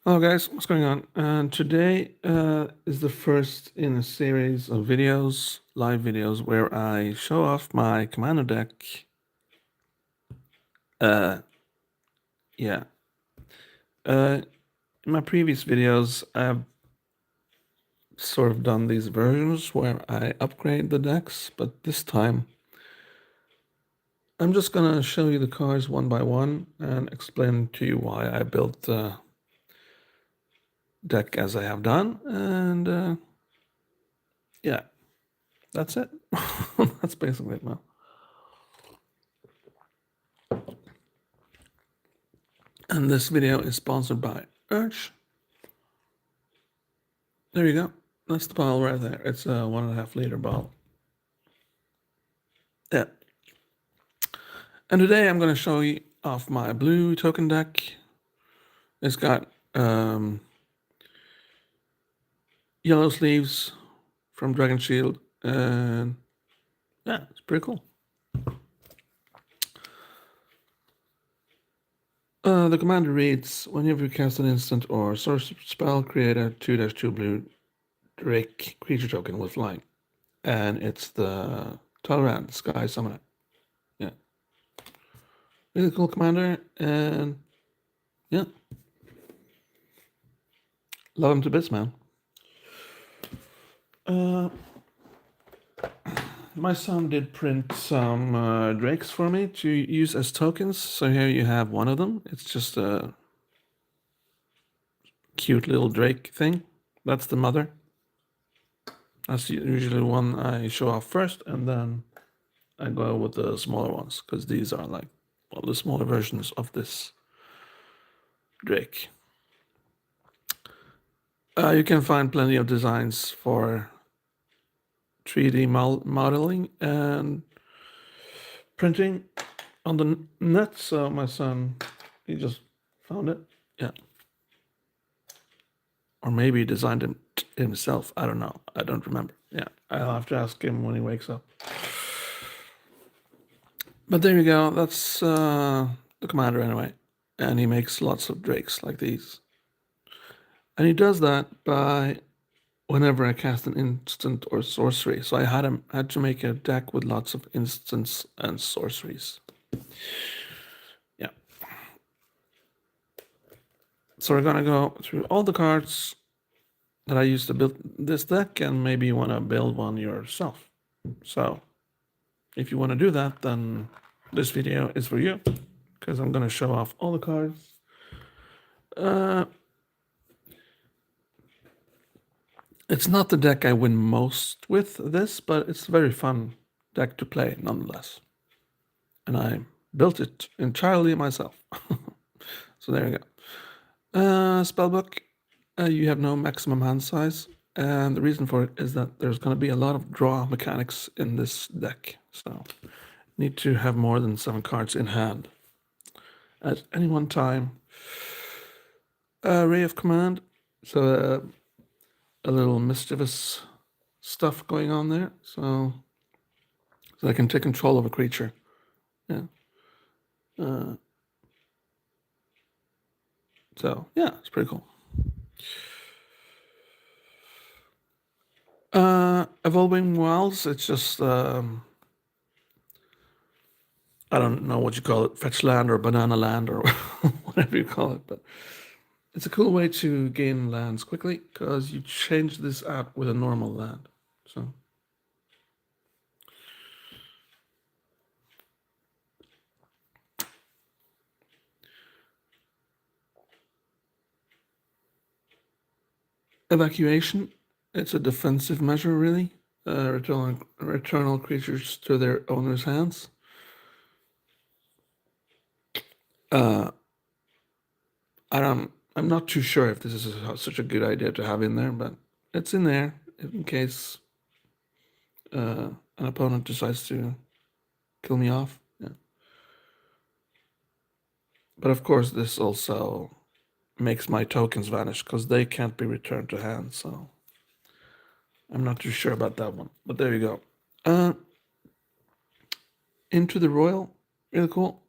Hello guys, what's going on? And today is the first in a series of videos, live videos, where I show off my commander deck. Uh, yeah. In my previous videos, I've sort of done these versions where I upgrade the decks, but this time I'm just gonna show you the cards one by one and explain to you why I built the deck as I have done, and yeah. That's it. That's basically it now. And this video is sponsored by Urge. There you go. That's the bottle right there. It's a 1.5 liter bottle. Yeah. And today I'm going to show you off my blue token deck. It's got yellow sleeves from Dragon Shield. And yeah, it's pretty cool. The commander reads, whenever you cast an instant or sorcery spell, create a 2-2 blue Drake creature token with flying. And it's the Tolerant Sky Summoner. Yeah. Really cool commander, and yeah. Love him to bits, man. My son did print some drakes for me to use as tokens. So here you have one of them. It's just a cute little drake thing. That's the mother. That's usually the one I show off first, and then I go with the smaller ones, because these are like, well, the smaller versions of this drake. You can find plenty of designs for 3D modeling and printing on the net. So my son, he just found it. Yeah. Or maybe he designed it himself. I don't know. I don't remember. Yeah. I'll have to ask him when he wakes up. But there you go. That's the commander anyway. And he makes lots of drakes like these. And he does that by whenever I cast an instant or sorcery. So I had to make a deck with lots of instants and sorceries. Yeah. So we're gonna go through all the cards that I used to build this deck, and maybe you want to build one yourself. So if you want to do that, then this video is for you, because I'm gonna show off all the cards. It's not the deck I win most with this, but it's a very fun deck to play nonetheless. And I built it entirely myself. So there you go. Spellbook, you have no maximum hand size. And the reason for it is that there's going to be a lot of draw mechanics in this deck. So need to have more than 7 cards in hand at any one time. Ray of Command. So a little mischievous stuff going on there. So I can take control of a creature. Yeah. So yeah, it's pretty cool. Evolving Wilds, it's just I don't know what you call it, fetch land or banana land or whatever you call it, but it's a cool way to gain lands quickly, because you change this out with a normal land. So evacuation, it's a defensive measure, really. Return all creatures to their owner's hands. I'm not too sure if this is such a good idea to have in there, but it's in there in case an opponent decides to kill me off. Yeah. But of course, this also makes my tokens vanish, because they can't be returned to hand. So I'm not too sure about that one. But there you go. Into the Royal, really cool.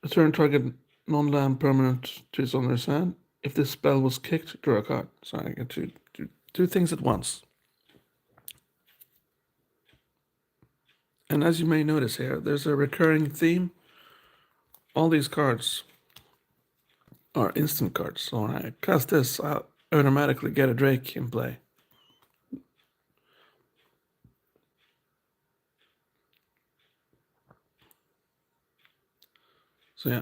Return target non-land permanent to its owner's hand. If this spell was kicked, draw a card. So I get to do two things at once. And as you may notice here, there's a recurring theme. All these cards are instant cards. So when I cast this, I'll automatically get a Drake in play. So yeah,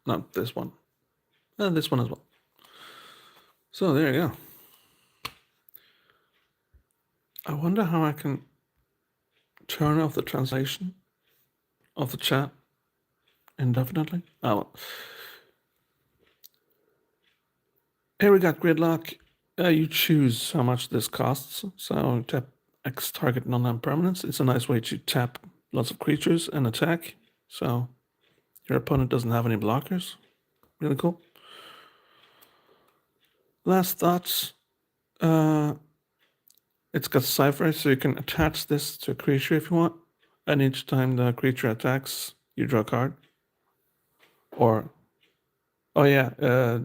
not this one, and this one as well. So there you go. I wonder how I can turn off the translation of the chat indefinitely. Oh, well. Here we got Gridlock. You choose how much this costs. So tap X target non-land permanents. It's a nice way to tap lots of creatures and attack. So your opponent doesn't have any blockers. Really cool. Last thoughts. It's got Cypher, so you can attach this to a creature if you want. And each time the creature attacks, you draw a card. Or, oh yeah,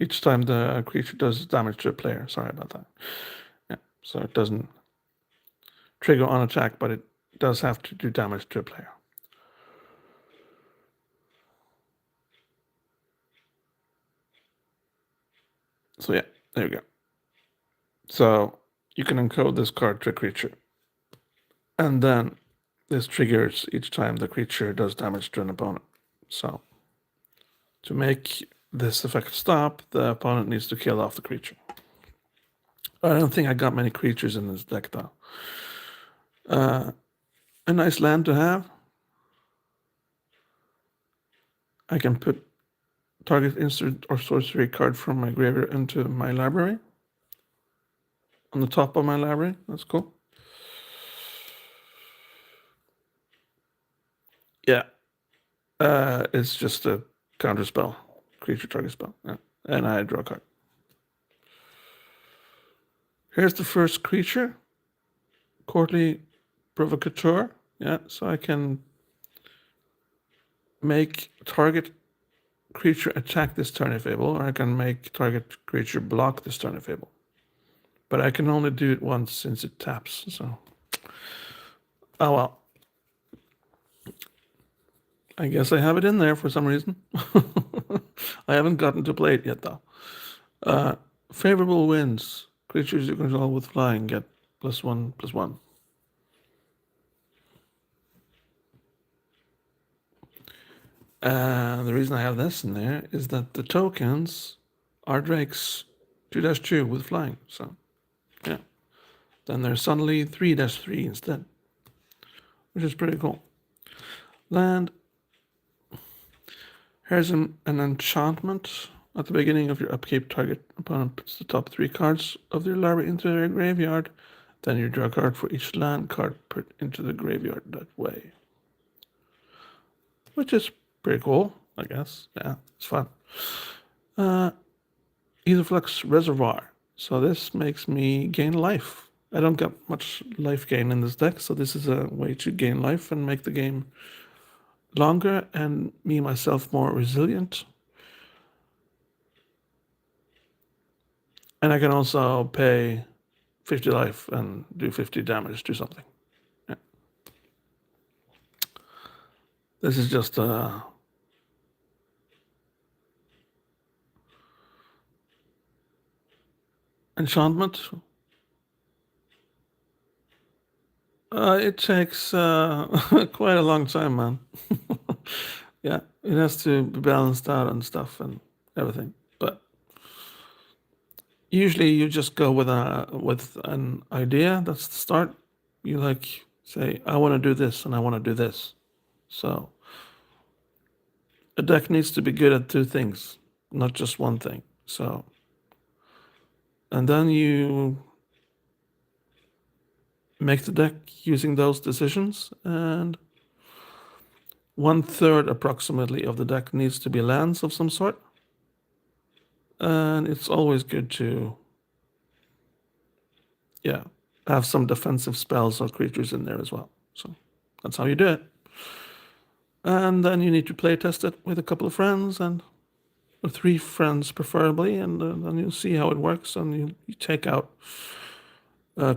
each time the creature does damage to a player. Sorry about that. Yeah, so it doesn't trigger on attack, but it does have to do damage to a player. So yeah, there you go. So you can encode this card to a creature. And then this triggers each time the creature does damage to an opponent. So to make this effect stop, the opponent needs to kill off the creature. I don't think I got many creatures in this deck though. A nice land to have. I can put target instant or sorcery card from my graveyard into my library. On the top of my library, that's cool. Yeah, it's just a counter spell, creature target spell, yeah. And I draw a card. Here's the first creature, Courtly Provocateur. Yeah, so I can make target creature attack this turn if able, or I can make target creature block this turn if able. But I can only do it once since it taps, so. Oh well. I guess I have it in there for some reason. I haven't gotten to play it yet though. Favorable winds. Creatures you control with flying get +1/+1. The reason I have this in there is that the tokens are Drakes 2-2 with flying. So, yeah. Then there's suddenly 3-3 instead, which is pretty cool. Land. Here's an enchantment. At the beginning of your upkeep, target opponent puts the top 3 cards of their library into their graveyard. Then you draw a card for each land card put into the graveyard that way. Which is pretty cool, I guess. Yeah, it's fun. Aetherflux Reservoir. So this makes me gain life. I don't get much life gain in this deck, so this is a way to gain life and make the game longer and me myself more resilient. And I can also pay 50 life and do 50 damage to something. Yeah. This is just a enchantment. It takes quite a long time, man. Yeah, it has to be balanced out and stuff and everything. But usually you just go with an idea. That's the start. You like say, I want to do this and I want to do this. So a deck needs to be good at 2 things, not just one thing. So, and then you make the deck using those decisions, and 1/3 approximately of the deck needs to be lands of some sort. And it's always good to, yeah, have some defensive spells or creatures in there as well. So that's how you do it. And then you need to play test it with a couple of friends, and or 3 friends preferably, and then you'll see how it works, and you take out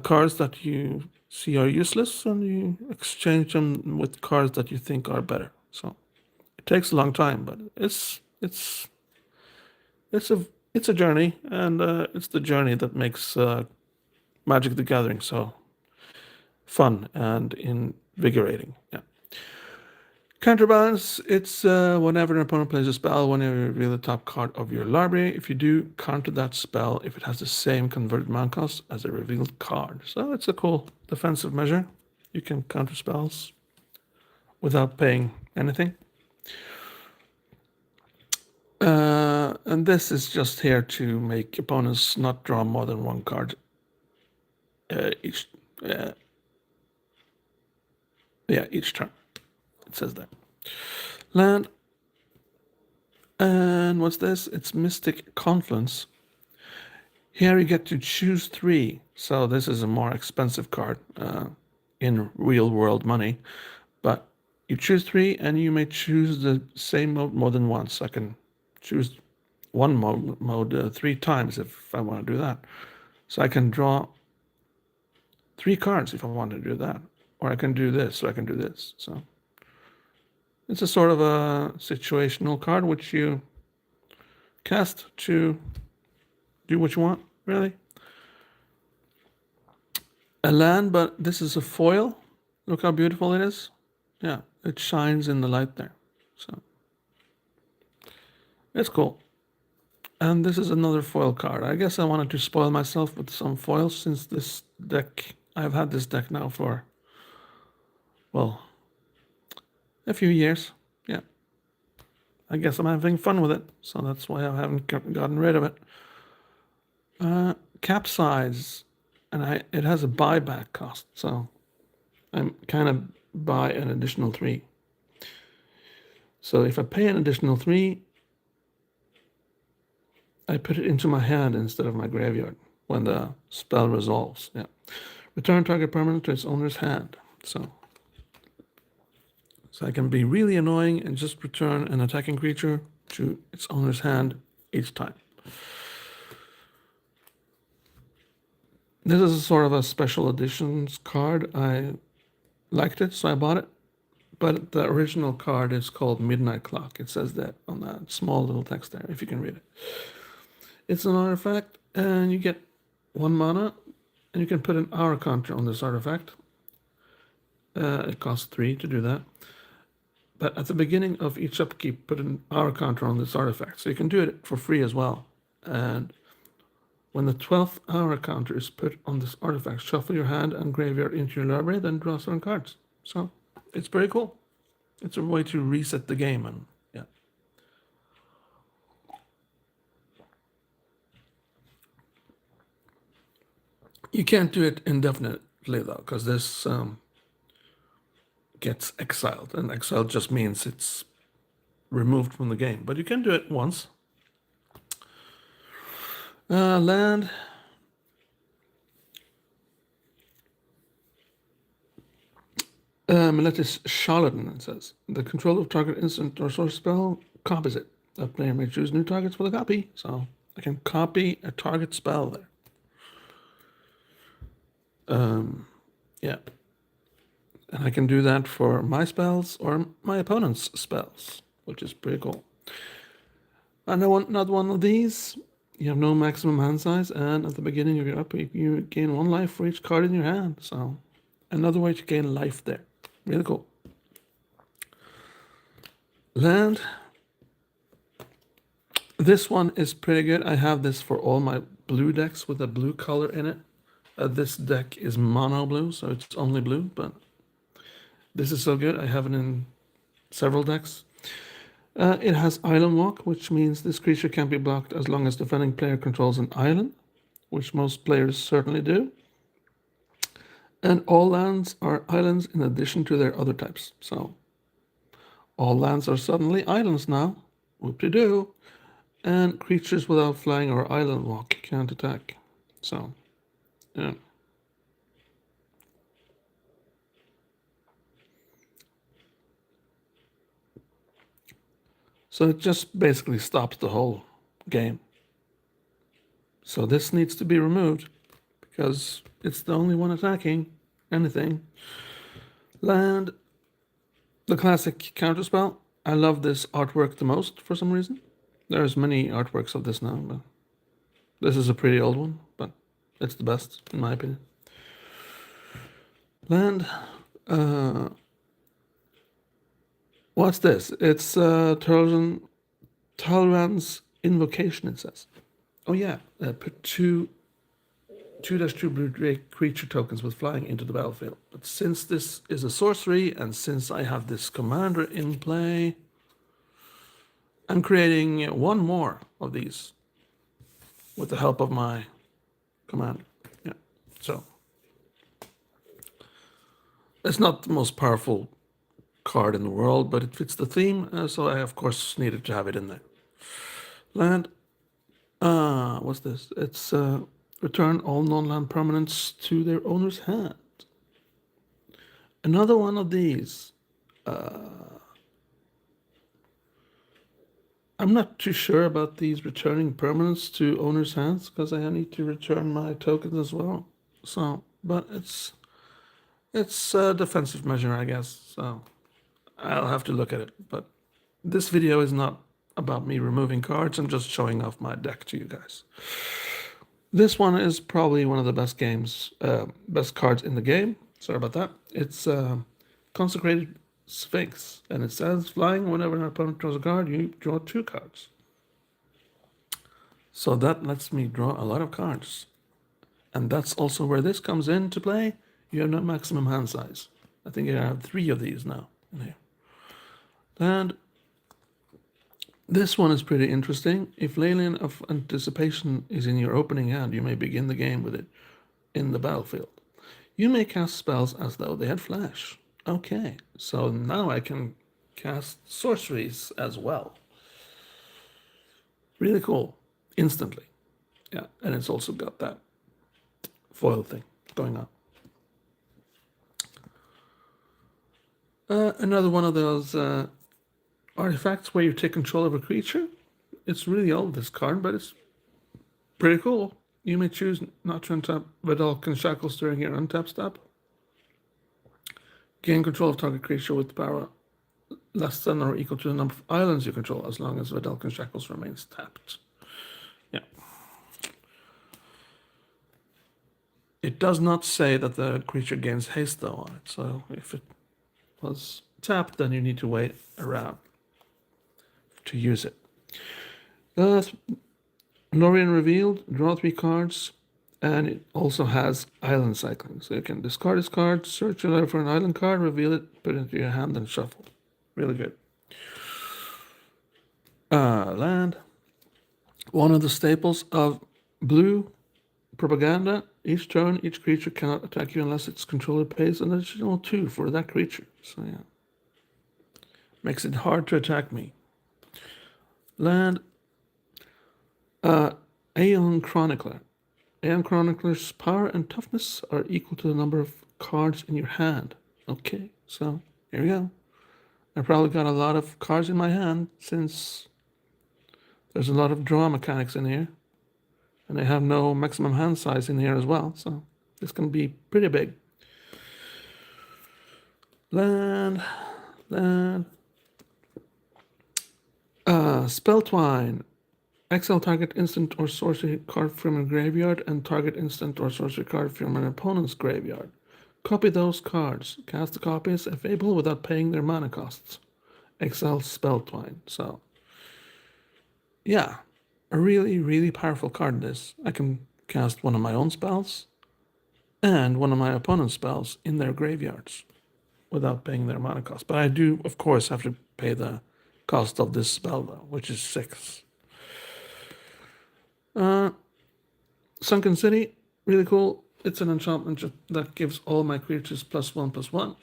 cards that you see are useless, and you exchange them with cards that you think are better. So it takes a long time, but it's a journey, and it's the journey that makes Magic the Gathering so fun and invigorating. Yeah. Counterbalance, it's whenever an opponent plays a spell, whenever you reveal the top card of your library, if you do, counter that spell if it has the same converted mana cost as a revealed card. So it's a cool defensive measure. You can counter spells without paying anything. And this is just here to make opponents not draw more than 1 card each. Each turn. It says that. Land. And what's this? It's Mystic Confluence. Here you get to choose 3. So this is a more expensive card in real world money. But you choose 3, and you may choose the same mode more than once. I can choose one mode 3 times if I want to do that. So I can draw 3 cards if I want to do that. Or I can do this, or I can do this. So it's a sort of a situational card which you cast to do what you want, really. A land, but this is a foil. Look how beautiful it is. Yeah, it shines in the light there. So it's cool. And this is another foil card. I guess I wanted to spoil myself with some foils since this deck, I've had this deck now for, well, a few years. Yeah. I guess I'm having fun with it, so that's why I haven't gotten rid of it. Capsize, and it has a buyback cost, so I'm kind of buy an additional 3. So if I pay an additional 3, I put it into my hand instead of my graveyard when the spell resolves. Yeah. Return target permanent to its owner's hand. So I can be really annoying and just return an attacking creature to its owner's hand each time. This is sort of a special editions card. I liked it, so I bought it. But the original card is called Midnight Clock. It says that on that small little text there, if you can read it. It's an artifact, and you get 1 mana, and you can put an hour counter on this artifact. It costs 3 to do that. But at the beginning of each upkeep, put an hour counter on this artifact. So you can do it for free as well. And when the 12th hour counter is put on this artifact, shuffle your hand and graveyard into your library, then draw 7 cards. So it's pretty cool. It's a way to reset the game, and yeah. You can't do it indefinitely though, because this gets exiled, and exiled just means it's removed from the game. But you can do it once. Land. Meletis Charlatan, it says. The control of target instant or source spell copies it. A player may choose new targets with a copy. So I can copy a target spell there. Yeah. And I can do that for my spells or my opponent's spells, which is pretty cool. Not one of these. You have no maximum hand size, and at the beginning of your upkeep, you gain 1 life for each card in your hand. So another way to gain life there. Really cool. Land. This one is pretty good. I have this for all my blue decks with a blue color in it. This deck is mono blue, so it's only blue, but this is so good. I have it in several decks. It has Island Walk, which means this creature can't be blocked as long as defending player controls an island, which most players certainly do. And all lands are islands in addition to their other types. So all lands are suddenly islands now. Whoop-de-doo. And creatures without flying or island walk can't attack. So, yeah. So it just basically stops the whole game. So this needs to be removed because it's the only one attacking anything. Land, the classic counterspell. I love this artwork the most for some reason. There's many artworks of this now, but this is a pretty old one, but it's the best in my opinion. Land, what's this? It's Talrand's Invocation, it says. Oh yeah, put two 2-2 blue drake creature tokens with flying into the battlefield. But since this is a sorcery, and since I have this commander in play, I'm creating one more of these with the help of my commander. Yeah, so it's not the most powerful card in the world, but it fits the theme, so I of course needed to have it in there. Land. What's this? It's return all non-land permanents to their owner's hand. Another one of these. I'm not too sure about these returning permanents to owner's hands because I need to return my tokens as well. So, but it's a defensive measure, I guess. So I'll have to look at it. But this video is not about me removing cards. I'm just showing off my deck to you guys. This one is probably one of the best best cards in the game. Sorry about that. It's Consecrated Sphinx, and it says flying whenever an opponent draws a card, you draw 2 cards. So that lets me draw a lot of cards. And that's also where this comes into play. You have no maximum hand size. I think I have 3 of these now in here. And this one is pretty interesting. If Leyline of Anticipation is in your opening hand, you may begin the game with it in the battlefield. You may cast spells as though they had flash. Okay, so now I can cast sorceries as well. Really cool. Instantly. Yeah, and it's also got that foil thing going on. Another one of those artifacts where you take control of a creature. It's really old, this card, but it's pretty cool. You may choose not to untap Vedalken Shackles during your untap step. Gain control of target creature with power less than or equal to the number of islands you control as long as Vedalken Shackles remains tapped. Yeah. It does not say that the creature gains haste though on it, so if it was tapped, then you need to wait around to use it. Lorien Revealed, draw 3 cards, and it also has island cycling. So you can discard this card, search your library for an island card, reveal it, put it into your hand, and shuffle. Really good. Land. One of the staples of blue propaganda. Each turn, each creature cannot attack you unless its controller pays an additional 2 for that creature. So yeah. Makes it hard to attack me. Land. Aeon Chronicler. Aeon Chronicler's power and toughness are equal to the number of cards in your hand. Okay, so here we go. I probably got a lot of cards in my hand since there's a lot of draw mechanics in here. And I have no maximum hand size in here as well, so this can be pretty big. Land. Spelltwine. Exile target instant or sorcery card from a graveyard and target instant or sorcery card from an opponent's graveyard. Copy those cards. Cast the copies if able without paying their mana costs. Exile Spelltwine. So, yeah, a really, really powerful card this. I can cast one of my own spells and one of my opponent's spells in their graveyards without paying their mana cost. But I do, of course, have to pay the cost of this spell, though, which is 6. Sunken City, really cool. It's an enchantment that gives all my creatures +1/+1.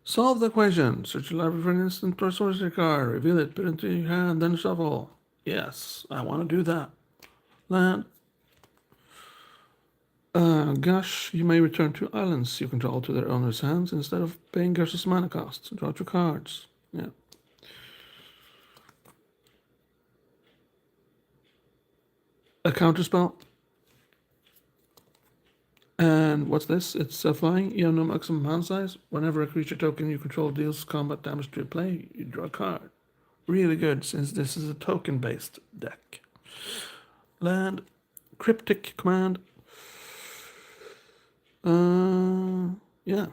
Solve the equation. Search your library for an instant or sorcery card. Reveal it, put it into your hand, then shuffle. Yes, I want to do that. Land. Gush, you may return 2 islands you control to their owner's hands instead of paying Gush's mana cost. Draw 2 cards. Yeah. a counterspell. And what's this? It's flying. You have no maximum hand size. Whenever a creature token you control deals combat damage to a play, you draw a card. Really good, since this is a token-based deck. Land, cryptic command. Yeah.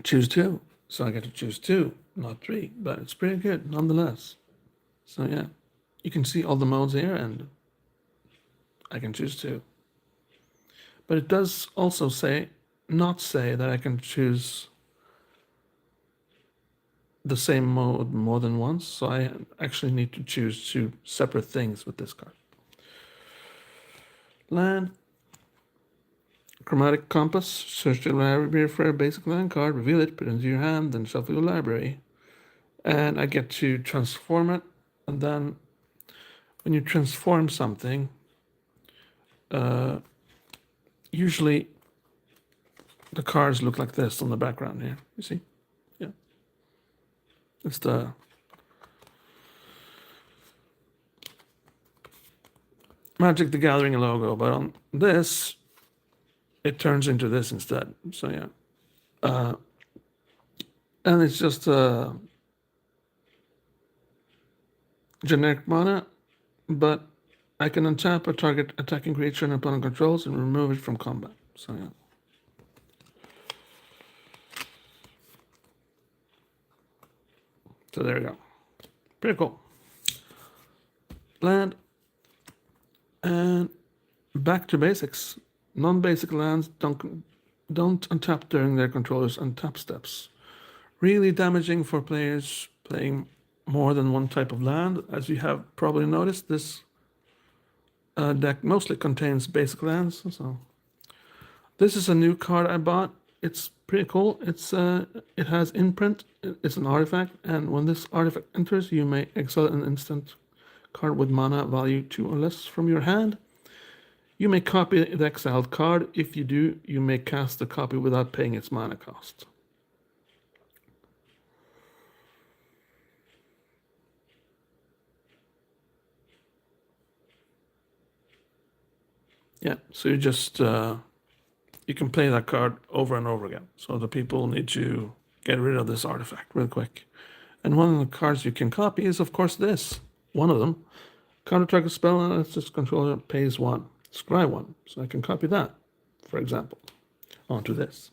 Choose two. So I get to choose two, not three, but it's pretty good nonetheless. So yeah, you can see all the modes here, and I can choose two. But it does also not say that I can choose the same mode more than once, so I actually need to choose two separate things with this card. Land. Chromatic Compass. Search your library for a basic land card, reveal it, put it into your hand, then shuffle your library. And I get to transform it, and then when you transform something, usually the cards look like this on the background here. You see? Yeah. It's the Magic the Gathering logo, but on this, it turns into this instead. So yeah. And it's just a generic mana, but I can untap a target attacking creature and opponent controls and remove it from combat. So yeah. So there you go. Pretty cool. Land. And back to basics. Non-basic lands don't untap during their controller's untap steps. Really damaging for players playing more than one type of land. As you have probably noticed, this deck mostly contains basic lands. So this is a new card I bought. It's pretty cool. It has imprint. It's an artifact, and when this artifact enters, you may exile an instant card with mana value 2 or less from your hand. You may copy the exiled card. If you do, you may cast the copy without paying its mana cost. Yeah, so you just you can play that card over and over again. So the people need to get rid of this artifact real quick. And one of the cards you can copy is, of course, this. One of them. Counter target spell, and it's just controller pays 1. Scry 1. So I can copy that, for example, onto this.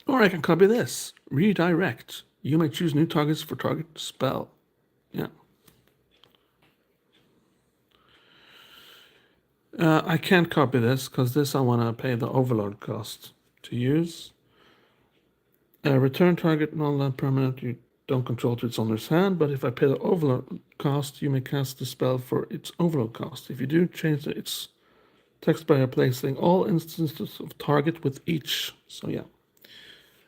Or I can copy this. Redirect. You may choose new targets for target spell. Yeah. I can't copy this because this I want to pay the overload cost to use. Return target non-land permanent you don't control to its owner's hand, but if I pay the overload cost, you may cast the spell for its overload cost. If you do, change its text by replacing all instances of target with each. So yeah,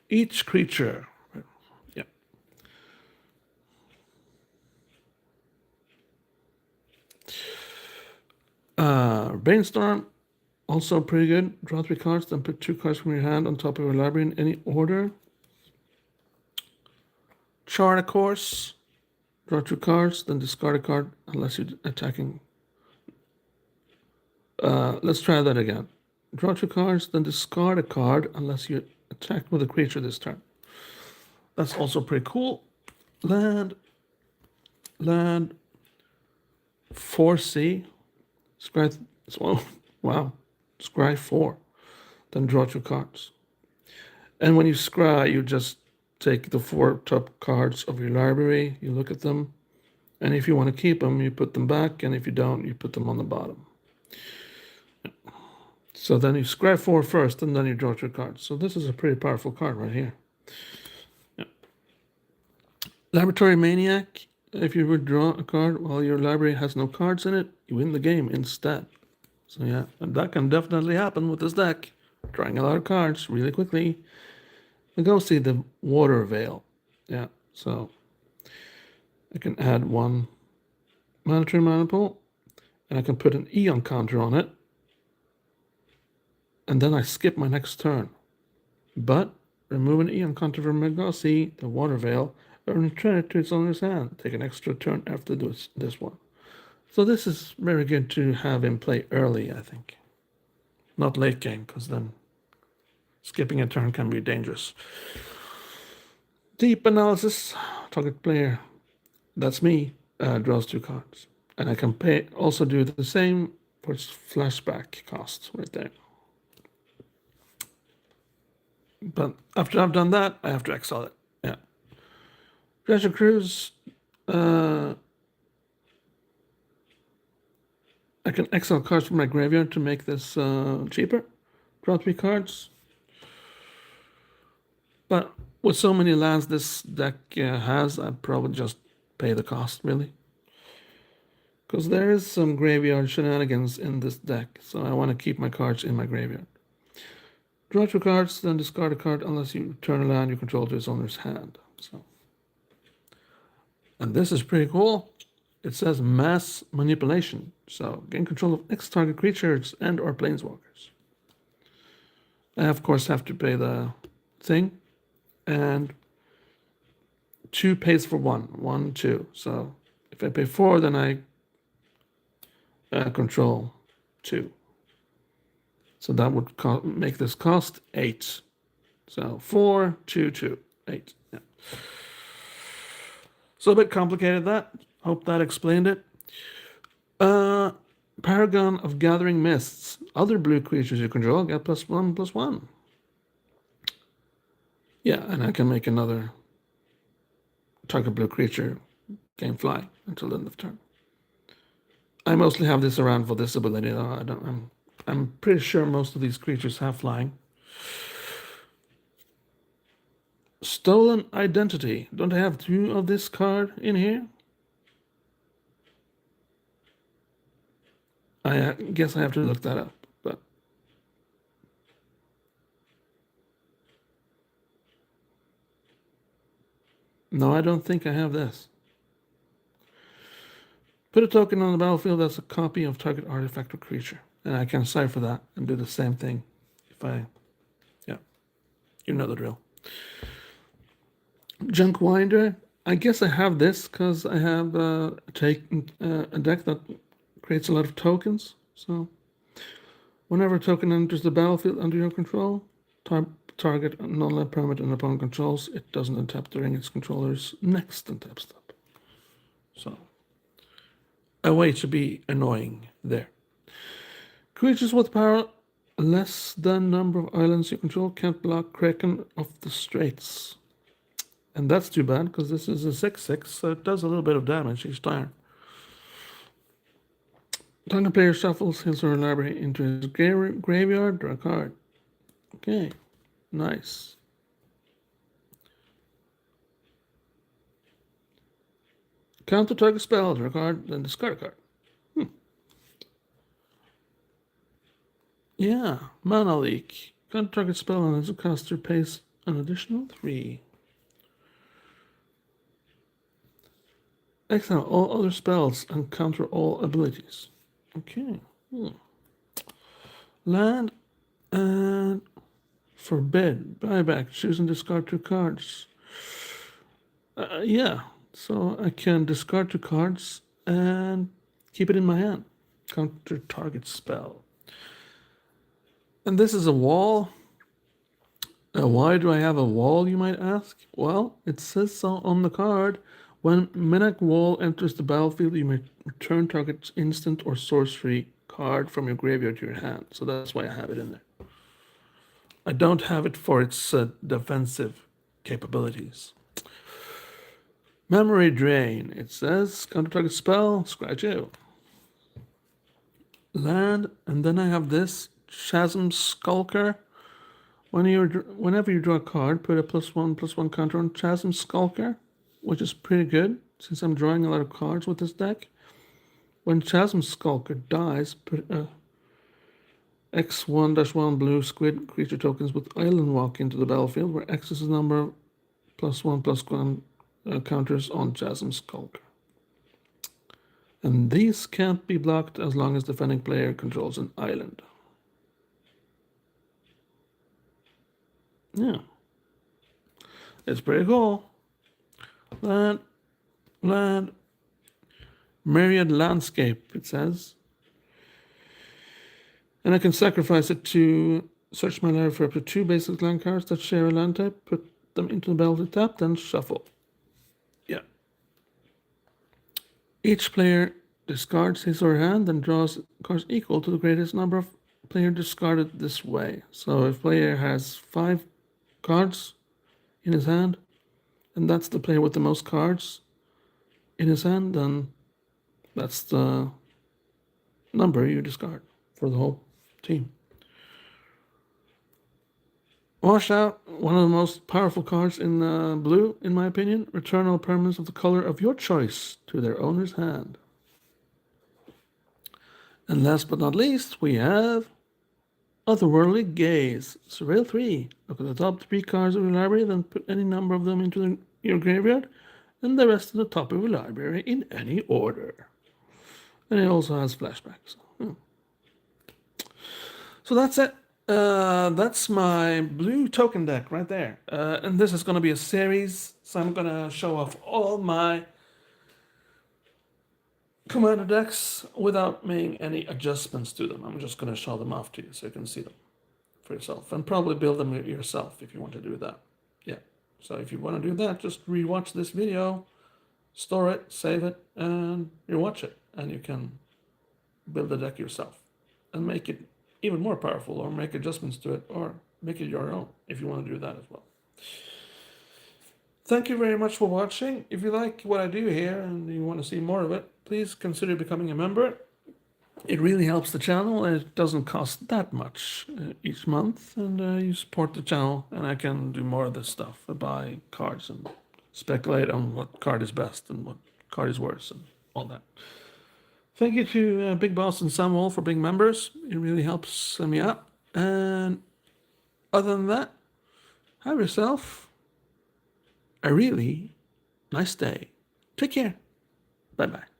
each creature. Yeah. Brainstorm, also pretty good. Draw 3 cards, then put 2 cards from your hand on top of your library in any order. Chart a course. Draw 2 cards, then discard a card unless you're attacking. Let's try that again. Draw 2 cards, then discard a card unless you attack with a creature this turn. That's also pretty cool. Land 4C. Scry, wow, scry 4. Then draw 2 cards. And when you scry, you just take the 4 top cards of your library, you look at them, and if you want to keep them, you put them back, and if you don't, you put them on the bottom. So then you scry 4 first, and then you draw 2 cards. So this is a pretty powerful card right here. Yeah. Laboratory Maniac. If you withdraw a card while your library has no cards in it, you win the game instead. So yeah, and that can definitely happen with this deck. Drawing a lot of cards really quickly. And go see the Water Veil. Yeah, so I can add 1 Mandatory Mana Pool, and I can put an Eon counter on it, and then I skip my next turn. But remove an Eon counter from Megasi, the Water Veil, and return it to its owner's hand. Take an extra turn after this one. So this is very good to have him play early, I think. Not late game, because then skipping a turn can be dangerous. Deep analysis. Target player, that's me, draws 2 cards. And I can also do the same for its flashback cost right there. But after I've done that, I have to exile it. Yeah. Treasure Cruise. I can exile cards from my graveyard to make this cheaper. Draw 3 cards. But with so many lands this deck has, I'd probably just pay the cost, really. Because there is some graveyard shenanigans in this deck, so I want to keep my cards in my graveyard. Draw 2 cards, then discard a card unless you return a land you control to its owner's hand. So, and this is pretty cool. It says mass manipulation. So gain control of X target creatures and or planeswalkers. I of course have to pay the thing, and 2 pays for 1. 1, 2. So if I pay 4, then I control 2. So that would make this cost 8. So 4, 2, 2, 8. Yeah. So a bit complicated that. Hope that explained it. Paragon of Gathering Mists. Other blue creatures you control get +1/+1. Yeah, and I can make another target blue creature gain fly until the end of turn. I mostly have this around for this ability, though. I'm pretty sure most of these creatures have flying. Stolen Identity. Don't I have 2 of this card in here? I guess I have to look that up, but no, I don't think I have this. Put a token on the battlefield that's a copy of target artifact or creature, and I can cipher that and do the same thing if yeah, you know the drill. Junk Winder. I guess I have this because I have a deck that creates a lot of tokens. So whenever a token enters the battlefield under your control, target non-land permanent and opponent controls, it doesn't untap during its controller's next untap step. So a way to be annoying there. Creatures with power less than number of islands you control can't block Kraken of the Straits. And that's too bad, because this is a 6/6, so it does a little bit of damage each turn. Time the player shuffles his or her library into his graveyard, draw a card. Okay, nice. Counter target spell, draw a card, then discard a card. Yeah, Mana Leak. Counter target spell and the caster pays an additional 3. Exile all other spells and counter all abilities. Okay. Land and forbid. Buyback. Choose and discard 2 cards. Yeah. So I can discard 2 cards and keep it in my hand. Counter target spell. And this is a wall. Why do I have a wall, you might ask? Well, it says so on the card. When Menak Wall enters the battlefield, you may return target's instant or sorcery card from your graveyard to your hand. So that's why I have it in there. I don't have it for its defensive capabilities. Memory Drain. It says counter target spell, scratch you. Land, and then I have this Chasm Skulker. Whenever you draw a card, put a +1/+1 counter on Chasm Skulker, which is pretty good since I'm drawing a lot of cards with this deck. When Chasm Skulker dies, put a X1-1 blue squid creature tokens with Island Walk into the battlefield, where X is the number of +1/+1 counters on Chasm Skulker. And these can't be blocked as long as defending player controls an island. Yeah. It's pretty cool. Land. Myriad Landscape, it says. And I can sacrifice it to search my library for up to 2 basic land cards that share a land type, put them into the battlefield tap, then shuffle. Yeah. Each player discards his or her hand and draws cards equal to the greatest number of players discarded this way. So if player has 5 cards in his hand, and that's the player with the most cards in his hand, then that's the number you discard for the whole team. Wash out, one of the most powerful cards in blue, in my opinion. Return all permanents of the color of your choice to their owner's hand. And last but not least, we have Otherworldly Gaze. Surveil 3. Look at the top 3 cards of your library, then put any number of them into your graveyard, and the rest of the top of your library in any order. And it also has flashbacks. So that's it. That's my blue token deck right there. And this is going to be a series, so I'm going to show off all my commander decks without making any adjustments to them. I'm just going to show them off to you so you can see them for yourself, and probably build them yourself if you want to do that. Yeah. So if you want to do that, just rewatch this video, store it, save it, and you watch it, and you can build the deck yourself and make it even more powerful, or make adjustments to it, or make it your own if you want to do that as well. Thank you very much for watching. If you like what I do here and you want to see more of it, please consider becoming a member. It really helps the channel, and it doesn't cost that much each month, and you support the channel, and I can do more of this stuff. I buy cards and speculate on what card is best and what card is worse and all that. Thank you to Big Boss and Samuel for being members. It really helps me out. And other than that, have yourself a really nice day. Take care. Bye-bye.